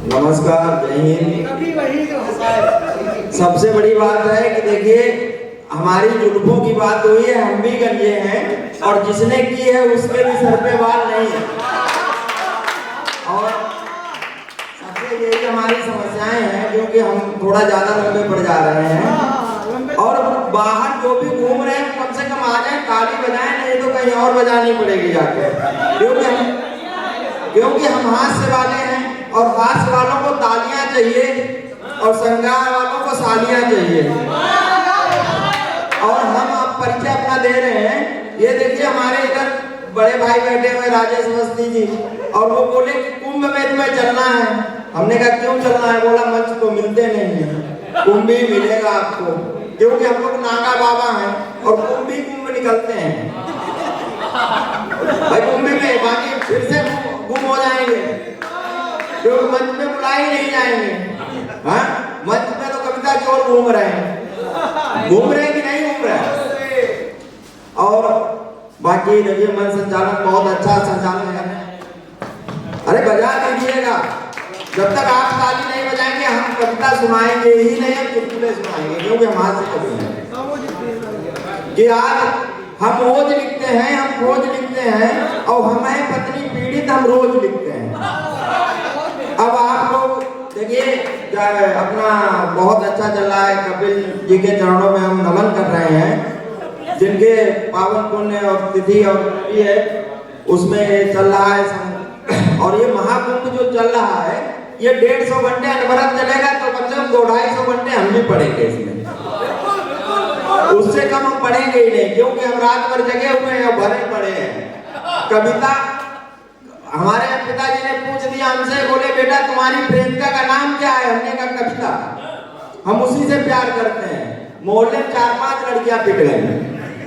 नमस्कार, जय हिंद। सबसे बड़ी बात है कि देखिए हमारी जुल्फों की बात हुई है, हम भी गंजे हैं और जिसने की है उसके भी सर पे बाल नहीं है। और सबसे यही हमारी समस्याएं हैं क्योंकि हम थोड़ा ज्यादा लंबे पड़ जा रहे हैं और बाहर जो भी घूम रहे हैं कम से कम आ जाए, ताली बजाएं, नहीं तो कहीं और बजानी पड़ेगी जाके, क्योंकि हम हास्य वाले हैं और हास्य वालों को तालियां चाहिए और श्रृंगार वालों को सालियां चाहिए। और हम आप परिचय अपना दे रहे हैं। ये देखिए हमारे इधर बड़े भाई बैठे हुए राजेश अवस्थी जी, और वो बोले कि कुंभ में तुम्हें चलना है। हमने कहा क्यों चलना है? बोला मंच तो मिलते नहीं है, कुंभ ही मिलेगा आपको, क्योंकि हम लोग नागा बाबा हैं और कुंभ ही कुंभ निकलते हैं भाई। कुंभ में बाकी फिर से गुम हो जाएंगे क्योंकि मंच में बुलाए नहीं जाएंगे। हाँ, मंच में तो कविता की ओर घूम रहे हैं कि नहीं घूम रहे हैं। और बाकी देखिए मन संचालन बहुत अच्छा संचालन है। अरे बजा दीजिएगा, जब तक आप ताली नहीं बजाएंगे हम कविता सुनाएंगे ही नहीं, हम चुटकुले सुनाएंगे, क्योंकि हम हाथ से कवि हैं कि आज हम रोज लिखते हैं, हम रोज लिखते हैं और हमें पत्नी पीड़ित हम रोज लिखते हैं। अब आप लोग देखिए अपना बहुत अच्छा चल रहा है, कपिल जी के चरणों में हम नमन कर रहे हैं, जिनके पावन पुण्य और तिथि और है उसमें चल रहा है। और ये महाकुंभ जो चल रहा है ये 150 घंटे अनवरत चलेगा, तो कम से कम 200-250 घंटे हम भी पढ़ेंगे इसमें, उससे कम हम पढ़ेंगे ही नहीं, क्योंकि हम रात भर जगे हुए हैं, भरे पड़े हैं। कविता हमारे पिताजी ने पूछ दिया हमसे, बोले बेटा तुम्हारी प्रेमिका का नाम क्या है? हमने कहा कविता। हम उसी से प्यार करते हैं। मोहल्ले में 4-5 लड़कियां पिट गई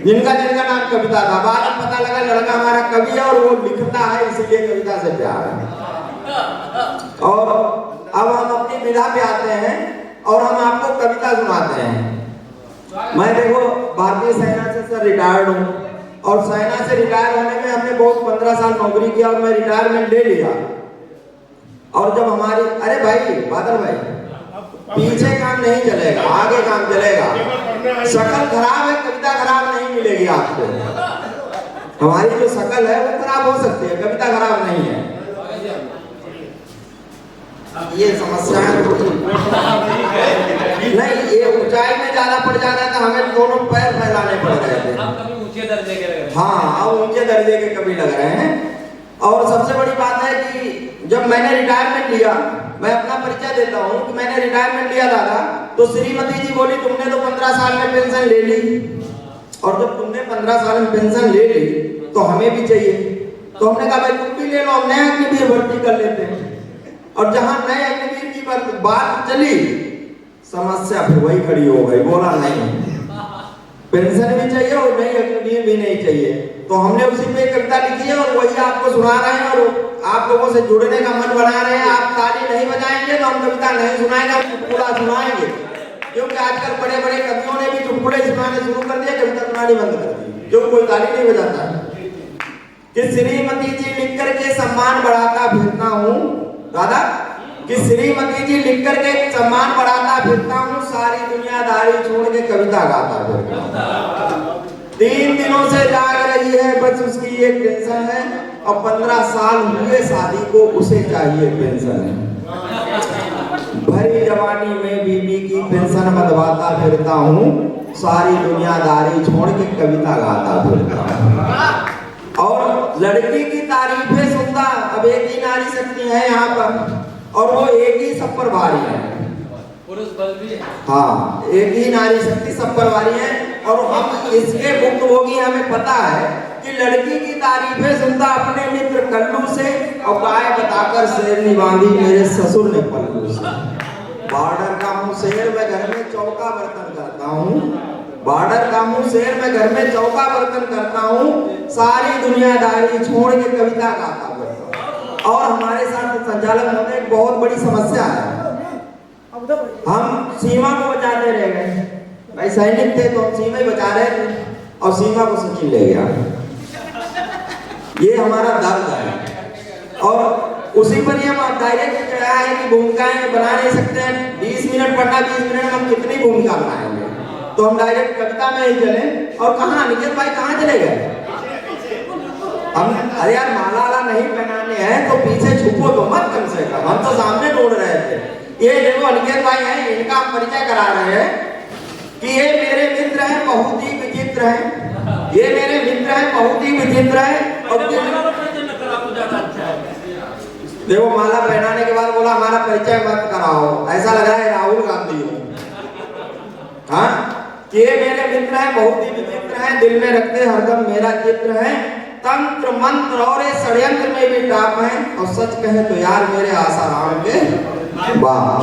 जिनका नाम कविता था। बाद में पता लगा लड़का हमारा कवि है और वो लिखता है, इसीलिए कविता से प्यार है। और अब हम अपनी विधा पे आते हैं और हम आपको कविता सुनाते हैं। मैं देखो भारतीय सेना से सर रिटायर्ड हूँ और सेना से रिटायर होने में हमने बहुत 15 साल नौकरी किया और मैं रिटायरमेंट ले लिया। और जब हमारी, अरे भाई बादल भाई, पीछे काम नहीं चलेगा, आगे काम चलेगा। शक्ल खराब है, कविता खराब नहीं मिलेगी आपको। हमारी जो शक्ल है वो खराब हो सकती है, कविता खराब नहीं है। ये समस्या है नहीं, ये ऊंचाई में ज्यादा पड़ जाता था, हमें दोनों पैर फैलाने पड़ रहे थे। हाँ, अब ऊंचे दर्जे के कवि लग रहे हैं। और सबसे बड़ी बात है कि जब मैंने रिटायरमेंट लिया, मैं अपना परिचय देता हूँ कि मैंने रिटायरमेंट लिया दादा, तो श्रीमती जी बोली तुमने तो 15 साल में पेंशन ले ली, और जब तुमने 15 साल में पेंशन ले ली तो हमें भी चाहिए। तो हमने कहा भाई तुम भी ले लो, हम नया अग्निवीर भर्ती कर लेते हैं। और जहां नए अग्निवीर की बात चली, समस्या फिर वही खड़ी हो गई। बोला नहीं, पेंशन भी चाहिए और नई अग्निवीर भी नहीं चाहिए। तो हमने उसी पे कविता लिखी है और वही आपको सुना रहे हैं और आप लोगों से जुड़ने का मन बना रहे हैं। आप ताली नहीं बजाएंगे तो हम कविता नहीं सुनाएंगे, हम चुटकुला सुनाएंगे, क्योंकि आजकल बड़े बड़े कवियों ने भी चुटकुले सुनाने शुरू कर दिया, कविता सुनानी बंद कर दी, क्योंकि कोई ताली नहीं बजाता। कि श्रीमती जी लिख करके सम्मान बढ़ाता फिरता हूँ दादा, कि श्रीमती जी लिख करके सम्मान बढ़ाता फिरता हूँ, सारी दुनियादारी छोड़ के कविता गाता फिरता हूँ। 3 दिनों से जाग रही है, बस उसकी एक टेंशन है, और 15 साल हुए शादी को, उसे चाहिए पेंशन है। भरी जवानी में बीबी की पेंशन बंधवाता फिरता हूँ, सारी दुनियादारी छोड़ के कविता गाता फिरता हूँ। और लड़की की तारीफें सुनता, अब एक ही नारी शक्ति है यहाँ पर और वो एक ही सब पर भारी है, पुरुष बल भी है। हाँ, एक ही नारी शक्ति सब पर भारी है। और हम इसके भुक्तभोगी, हमें पता है कि लड़की की तारीफें सुनता अपने मित्र कल्लू से, और गाय बताकर शेरनी बांधी मेरे ससुर ने पल्लू से। बॉर्डर का मुँह शेर में घर में चौका बर्तन करता हूँ, बॉर्डर का मुँह शेर में घर में चौका बर्तन करता हूँ, सारी दुनियादारी छोड़ के कविता गाता हूँ। और हमारे साथ संचालक होने एक बहुत बड़ी समस्या है, हम सीमा को बचाते रह गए। भाई सैनिक थे तो हम सीमा ही बचा रहे थे और सीमा को सचिन ले गया। ये हमारा दर्द है। और उसी पर ही हम डायरेक्ट क्या है कि भूमिकाएं बना नहीं सकते हैं। 20 मिनट पढ़ना, 20 मिनट में हम कितनी भूमिका बनाएंगे? तो हम डायरेक्ट कविता में ही चले। और कहाँ निखिल भाई कहाँ चले गए? हम अरे यार माला वाला नहीं पहनाने हैं तो पीछे छुपो तो मत कम से कम, हम तो सामने ढूंढ रहे थे। ये देखो अनिकेत भाई हैं, इनका हम परिचय करा रहे हैं कि ये मेरे मित्र हैं, बहुत ही विचित्र हैं। ये मेरे मित्र हैं, बहुत ही विचित्र हैं। और देखो माला पहनाने के बाद बोला हमारा परिचय मत कराओ, ऐसा लग रहा है राहुल गांधी हो। हाँ, ये मेरे मित्र हैं, बहुत ही विचित्र हैं, दिल में रखते हरदम मेरा चित्र है, तंत्र मंत्र और षड्यंत्र में भी टाप है, और सच कहे तो यार मेरे आसाराम के वाह।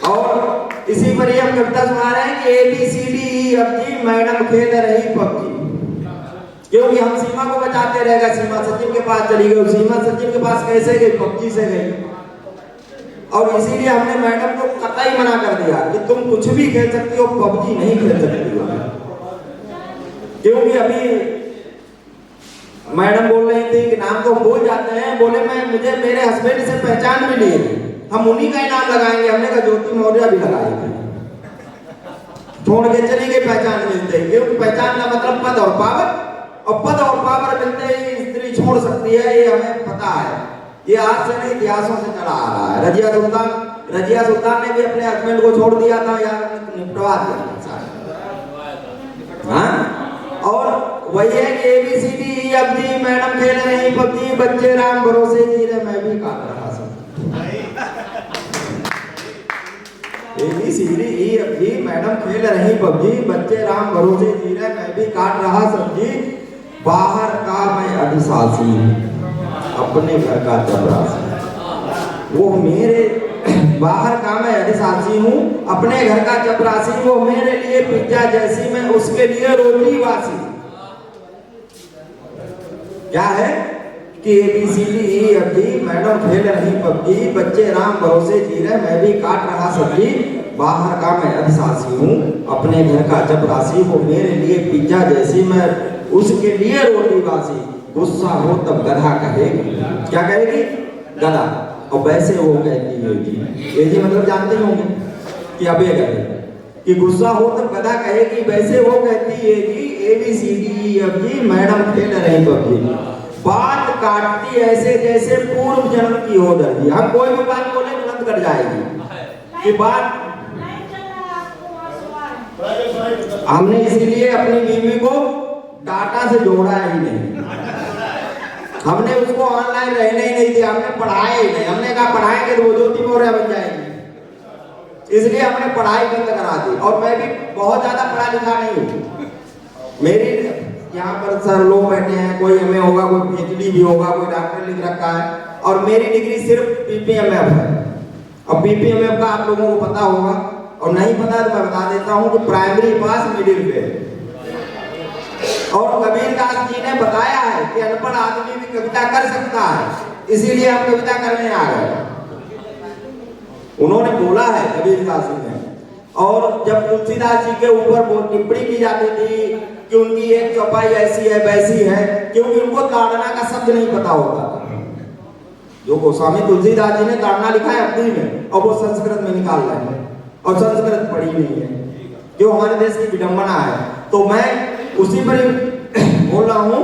और इसी पर ही हम कविता सुना रहे हैं कि ABCDEFG मैडम खेल रही पबजी। क्योंकि हम सीमा को बचाते रहेगा, सीमा सचिन के पास चली गई, सीमा सचिन के पास कैसे गई? पबजी से गई। और इसीलिए हमने मैडम को कतई मना कर दिया कि तुम कुछ भी खेल सकती हो, पबजी नहीं खेल सकती हो। क्योंकि अभी मैडम बोल रही थी कि नाम तो भूल जाते हैं, बोले मुझे मेरे हस्बैंड से पहचान मिली है, हम उन्हीं का ही नाम लगाएंगे। हमने कहा ज्योति मौर्य भी लगाएंगे। छोड़ के चली गई पहचान मिलते, क्योंकि पहचान का मतलब पद और पावर, और पद और पावर मिलते ही स्त्री छोड़ सकती है, ये हमें पता है। ये आज से नहीं, इतिहासों से चला आ रहा है। रजिया सुल्तान ने भी अपने हस्बैंड को छोड़ दिया था या निपटवा दिया। हाँ, और वही है कि ABCDEFG मैडम खेल रही पबजी, बच्चे राम भरोसे जी रहे, मैं भी काट रहा सब। ABCDEFG मैडम खेल रही पबजी, बच्चे राम भरोसे जी रहे, मैं भी काट रहा सब्जी, बाहर का मैं अधिशासी, अपने घर का चपरासी। वो मेरे बाहर का मैं अधिशासी हूँ, अपने घर का चपरासी, वो मेरे लिए पिज्जा जैसी, मैं उसके लिए रोटी वासी। क्या है कि ABCDEFG मैडम खेल रही पबजी, बच्चे राम भरोसे जी रहे, मैं भी काट रहा सब्जी, बाहर का मैं अधिशासी हूँ, अपने घर का चपरासी, वो मेरे लिए पिज्जा जैसी, मैं उसके लिए रोटी वासी। गुस्सा हो तब गधा कहेगी। क्या कहेगी? गधा। और वैसे वो कहती है जी, ये जी मतलब जानते होंगे कि अब ये कहते कि गुस्सा हो तब गधा कहेगी, वैसे वो कहती है जी ABCDEFG मैडम खेल रही पबजी, बात काटती ऐसे जैसे पूर्व जन्म की हो दर्जी। हम कोई भी बात बोले तुरंत कट जाएगी कि बात। हमने इसीलिए अपनी बीवी को डाटा से जोड़ा ही नहीं, हमने उसको ऑनलाइन रहने ही नहीं दिया, हमने पढ़ाया ही नहीं। हमने कहा पढ़ाएंगे तो वो ज्योति मौर्य बन जाएगी, इसलिए हमने पढ़ाई बंद करा दी। और मैं भी बहुत ज्यादा पढ़ा लिखा नहीं हूँ। मेरी यहाँ पर सर लोग बैठे हैं, कोई MA होगा, कोई PhD भी होगा, कोई डॉक्टर लिख रखा है, और मेरी डिग्री सिर्फ PPMF है। अब PPMF का आप लोगों को पता होगा, और नहीं पता तो मैं बता देता हूँ कि प्राइमरी पास मिडिल फेल। और कबीरदास जी ने बताया है कि अनपढ़ आदमी भी कविता कर सकता है, इसीलिए हम कविता करने आ गए। उन्होंने बोला है कबीरदास जी ने। और जब तुलसीदास जी के ऊपर बहुत टिप्पणी की जाती थी कि उनकी एक चौपाई ऐसी है वैसी है, क्योंकि उनको ताड़ना का शब्द नहीं पता होता। जो गोस्वामी तुलसीदास जी ने ताड़ना लिखा है अपनी में, और वो संस्कृत में निकाल रहे हैं, और संस्कृत पढ़ी नहीं है, जो हमारे देश की विडंबना है। तो मैं उसी पर बोल रहा हूं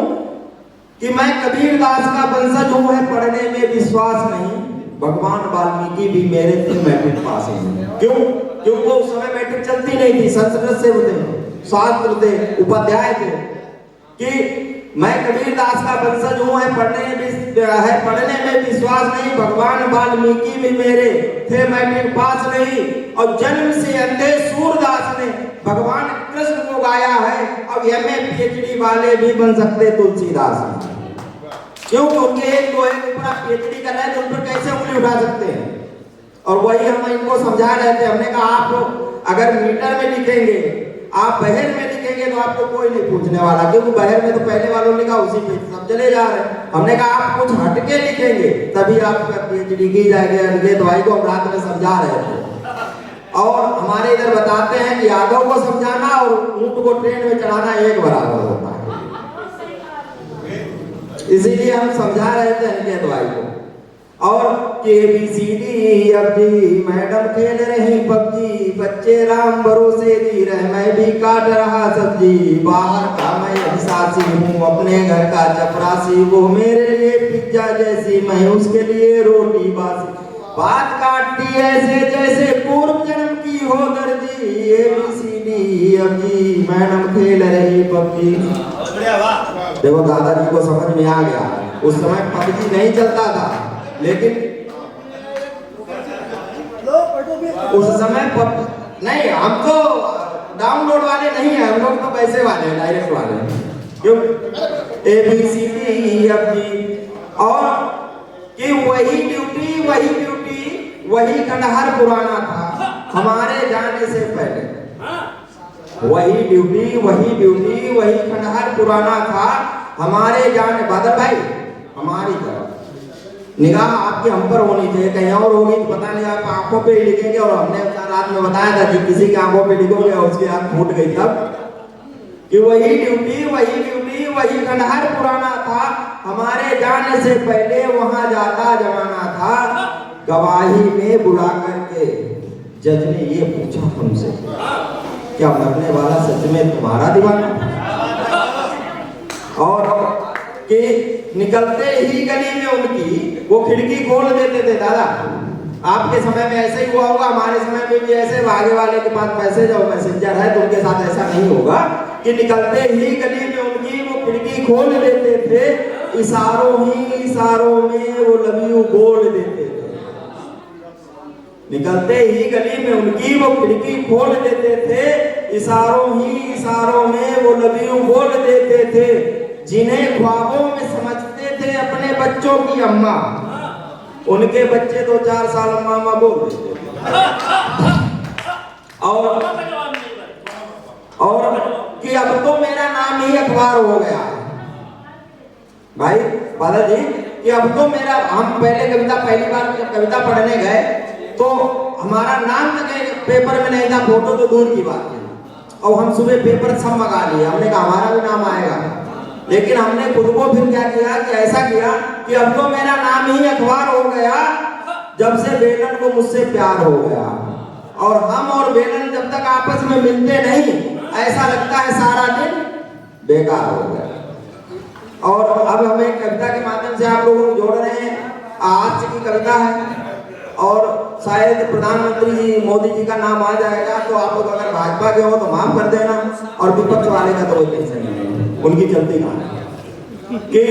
कि मैं कबीरदास का वंशज हूं, है पढ़ने में विश्वास नहीं, भगवान वाल्मीकि भी मेरे थे मैट्रिक पास नहीं। क्यों? क्योंकि उस समय मैट्रिक चलती नहीं थी, संस्कृत से होते, शास्त्र थे, उपाध्याय थे। कि मैं कबीरदास का वंशज हूं, है पढ़ने में विश्वास नहीं, भगवान वाल्मीकि भी मेरे थे मैट्रिक पास नहीं, और जन्म से अंधे सूरदास ने भगवान कृष्ण को गाया है, अब MA PhD वाले भी बन सकते तुलसीदास। क्योंकि उनके एक दो एक ऊपर आप PhD कर रहे हैं तो उन पर कैसे उंगली उठा सकते हैं? और वही हम इनको समझा रहे थे। हमने कहा आप अगर मीटर में लिखेंगे, आप बहर में लिखेंगे तो आपको कोई नहीं पूछने वाला, क्योंकि बहर में तो पहले वालों ने कहा उसी पे सब चले जा रहे हैं। हमने कहा आप कुछ हटके लिखेंगे तभी आपका PhD की जाएगी। अनिकेत भाई को हम रात में समझा रहे थे। और हमारे इधर बताते हैं कि यादव को समझाना और ऊंट को ट्रेन में चढ़ाना एक बराबर होता है। इसीलिए हम समझा रहे थे अनिकेत भाई को। और ABCD मैडम खेल रही पबजी, बच्चे राम भरोसे जी रहे, मैं भी काट रहा सब्जी, बाहर का मैं अभिसासी हूँ, अपने घर का चपरासी, वो मेरे लिए पिज्जा जैसी, मैं उसके लिए रोटी बासी, बात काटती ऐसे जैसे पूर्व जन्म की हो दर्जी, ABCD मैडम खेल रही पबजी। देखो दादाजी को समझ में आ गया, उस समय पबजी नहीं चलता था, लेकिन उस समय नहीं, हम तो डाउनलोड वाले नहीं है, हम लोग तो पैसे वाले हैं, डायरेक्ट वाले हैं। क्यों? ABCD और कि वही ड्यूटी वही खंडहर पुराना था हमारे जाने से पहले, वही ड्यूटी वही खंडहर पुराना था हमारे जाने। बादल भाई, हमारी तरफ निगाह आपकी हम पर होनी चाहिए, कहीं और होगी तो पता नहीं, आप आंखों पे ही लिखेंगे। और हमने रात में बताया था कि किसी की आंखों पे लिखोगे और उसकी आंख फूट गई, तब कि वही ड्यूटी वही खंडहर पुराना था हमारे जाने से पहले, वहां जाता जमाना था। गवाही में बुला करके जज ने ये पूछा हमसे, क्या मरने वाला सच में तुम्हारा दीवाना? और कि निकलते ही गली में उनकी वो खिड़की खोल देते थे। दादा आपके समय में ऐसे ही हुआ होगा, हमारे समय में भी ऐसे, भागे वाले के पास मैसेज और मैसेंजर है तो उनके साथ ऐसा नहीं होगा कि निकलते ही गली में उनकी वो खिड़की खोल देते थे, इशारों में वो लव यू बोल देते थे। निकलते ही गली में उनकी वो खिड़की खोल देते थे, इशारों में वो लव यू बोल देते थे, जिन्हें ख्वाबों में समझते थे अपने बच्चों की अम्मा, उनके बच्चे 2-4 साल मामा बोल देते थे। और कि अब तो मेरा नाम ही अखबार हो गया भाई बाला जी, कि अब तो मेरा, हम पहले पहली बार जब कविता पढ़ने गए तो हमारा नाम पेपर में नहीं था, फोटो तो दूर की बात है। और हम सुबह पेपर सब मंगा लिए, हमने कहा हमारा भी नाम आएगा, लेकिन हमने खुद को फिर क्या किया कि ऐसा किया कि अब तो मेरा नाम ही अखबार हो गया, जब से बेलन को मुझसे प्यार हो गया। और हम और बेलन जब तक आपस में मिलते नहीं, ऐसा लगता है सारा दिन बेकार हो गया। और अब हम एक कविता के माध्यम से आप लोगों को जोड़ रहे हैं। आज की कविता है और शायद प्रधानमंत्री जी मोदी जी का नाम आ जाएगा, तो आप लोग अगर भाजपा के हो तो माफ कर देना, और विपक्ष वाले का तो कोई टेंशन नहीं है, उनकी चलती कहानी कि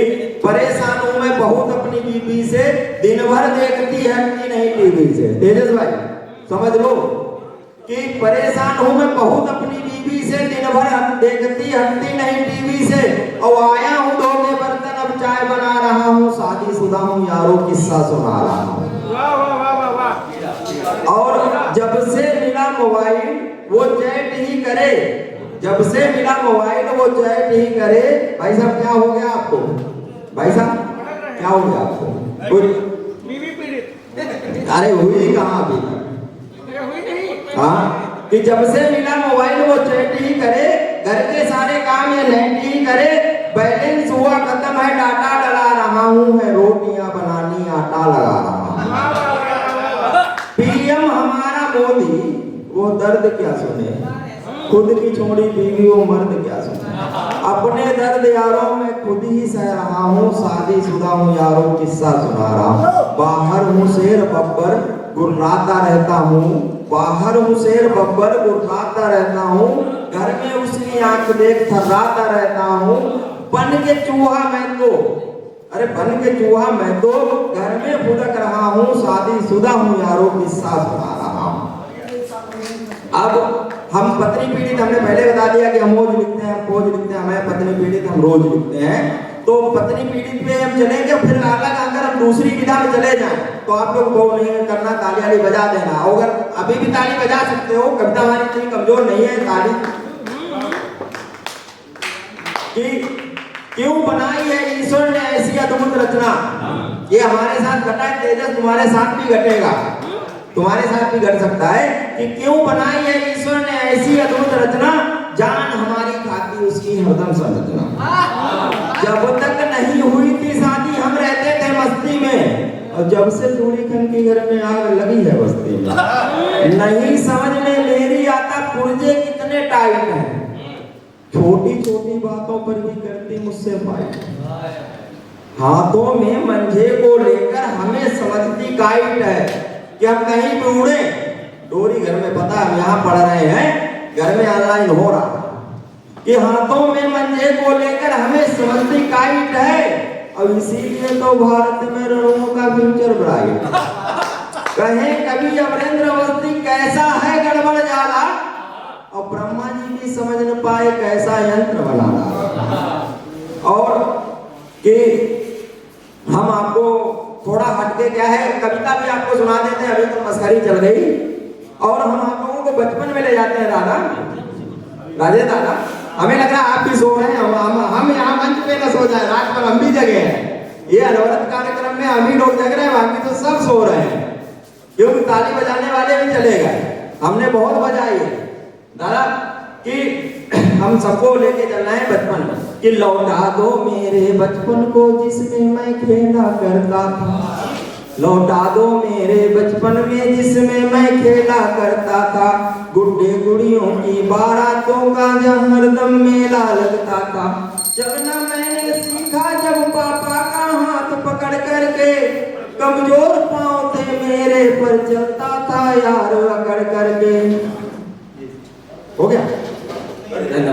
परेशान हूं मैं बहुत अपनी बीबी से, दिन भर देखती हटती नहीं टीवी से। तेजस भाई समझ लो कि परेशान हूं मैं बहुत अपनी बीबी से, दिन भर देखती हटती नहीं टीवी से, और आया हूं धो के बर्तन अब चाय बना रहा हूं, शादीशुदा हूं यारों किस्सा सुना रहा हूं। और जब से मिला मोबाइल वो चैट ही करे, जब से मिला मोबाइल वो चैट ही करे। भाई साहब क्या हो गया आपको? भाई साहब क्या हो गया आपको? बीवी पीड़ित? अरे हुई कहाँ अभी तक? हाँ, कि जब से मिला मोबाइल वो चैट ही करे, घर के सारे काम ये नेट ही करे, बैलेंस हुआ खत्म है डाटा डला रहा हूँ, है रोटियां बनानी आटा लगा रहा हूँ। पीएम हमारा मोदी वो दर्द क्या सुने, खुद की छोड़ी बीवी वो मर्द क्या सुने, अपने दर्द यारों में खुद ही सह रहा हूँ, शादीशुदा हूँ यारों किस्सा सुना रहा हूँ। बाहर हूँ शेर बब्बर गुर्राता रहता हूँ, बाहर हूँ शेर बब्बर गुर्राता रहता हूँ, घर में उसकी आंख देख थर्राता रहता हूँ। बन के चूहा मैं तो, अरे बन के चूहा मैं तो घर में फुदक रहा हूँ, शादीशुदा हूँ यारों किस्सा सुना रहा हूँ। अब हम पत्नी पीड़ित, हमने पहले बता दिया कि हम रोज लिखते हैं, खोज लिखते हैं, हमें पत्नी पीड़ित हम रोज लिखते हैं। तो पत्नी पीड़ित पे हम चलेंगे, फिर अलग अगर हम दूसरी विधा में चले जाएं तो आप लोग वो नहीं करना, ताली बजा देना। अगर अभी भी ताली बजा सकते हो, कविता हमारी इतनी कमजोर नहीं है। ताली कि क्यों बनाई है ईश्वर ने ऐसी अद्भुत रचना, ये हमारे साथ घटा है तेजस, तुम्हारे साथ भी घटेगा, तुम्हारे साथ भी घट सकता है। कि क्यों बनाई है ईश्वर ने ऐसी अद्भुत रचना, जान हमारी खाती उसकी हरदम संरचना। जब तक नहीं हुई थी शादी हम रहते थे मस्ती में, और जब से चूड़ी खन के घर में आग लगी है बस्ती में। नहीं समझ में मेरी आता पुर्जे कितने टाइट हैं, छोटी छोटी बातों पर भी करती मुझसे फाइट। हाथों में मंझे को लेकर हमें समझती काइट है कि हम कहीं भी उड़े। डोरी घर में पता हम यहाँ पढ़ रहे हैं, घर में ऑनलाइन हो रहा कि हाथों में मंझे को लेकर हमें समझती काइट है, और इसीलिए तो भारत में रणों का फ्यूचर ब्राइट। कहे कभी अमरेंद्र अवस्थी कैसा है गड़बड़ जाला, और ब्रह्मा जी भी समझ न पाए कैसा यंत्र बनाना। और कि हम आपको थोड़ा हटके क्या है कविता भी आपको सुना देते हैं, अभी तो मस्करी चल गई, और हम आप लोगों को बचपन में ले जाते हैं दादा राजे दादा। हमें लग रहा है आप भी सो रहे हैं, हम यहाँ मंच पे न सो जाए, रात भर हम भी जगे हैं। ये अनवरत कार्यक्रम में हम ही लोग जग रहे हैं, बाकी तो सब सो रहे हैं, क्योंकि ताली बजाने वाले भी चले गए। हमने बहुत बजाई है दादा कि हम सबको लेके चलना है बचपन में, कि लौटा दो मेरे बचपन को जिसमें मैं खेला करता था, लौटा दो मेरे बचपन में जिसमें मैं खेला करता था, गुड्डे गुड़ियों की बारातों का जब हरदम मेला लगता था। चलना मैंने सीखा जब पापा का हाथ पकड़ करके, कमजोर पांव थे मेरे पर चलता था यार अकड़ करके। हो गया। धन्यवाद।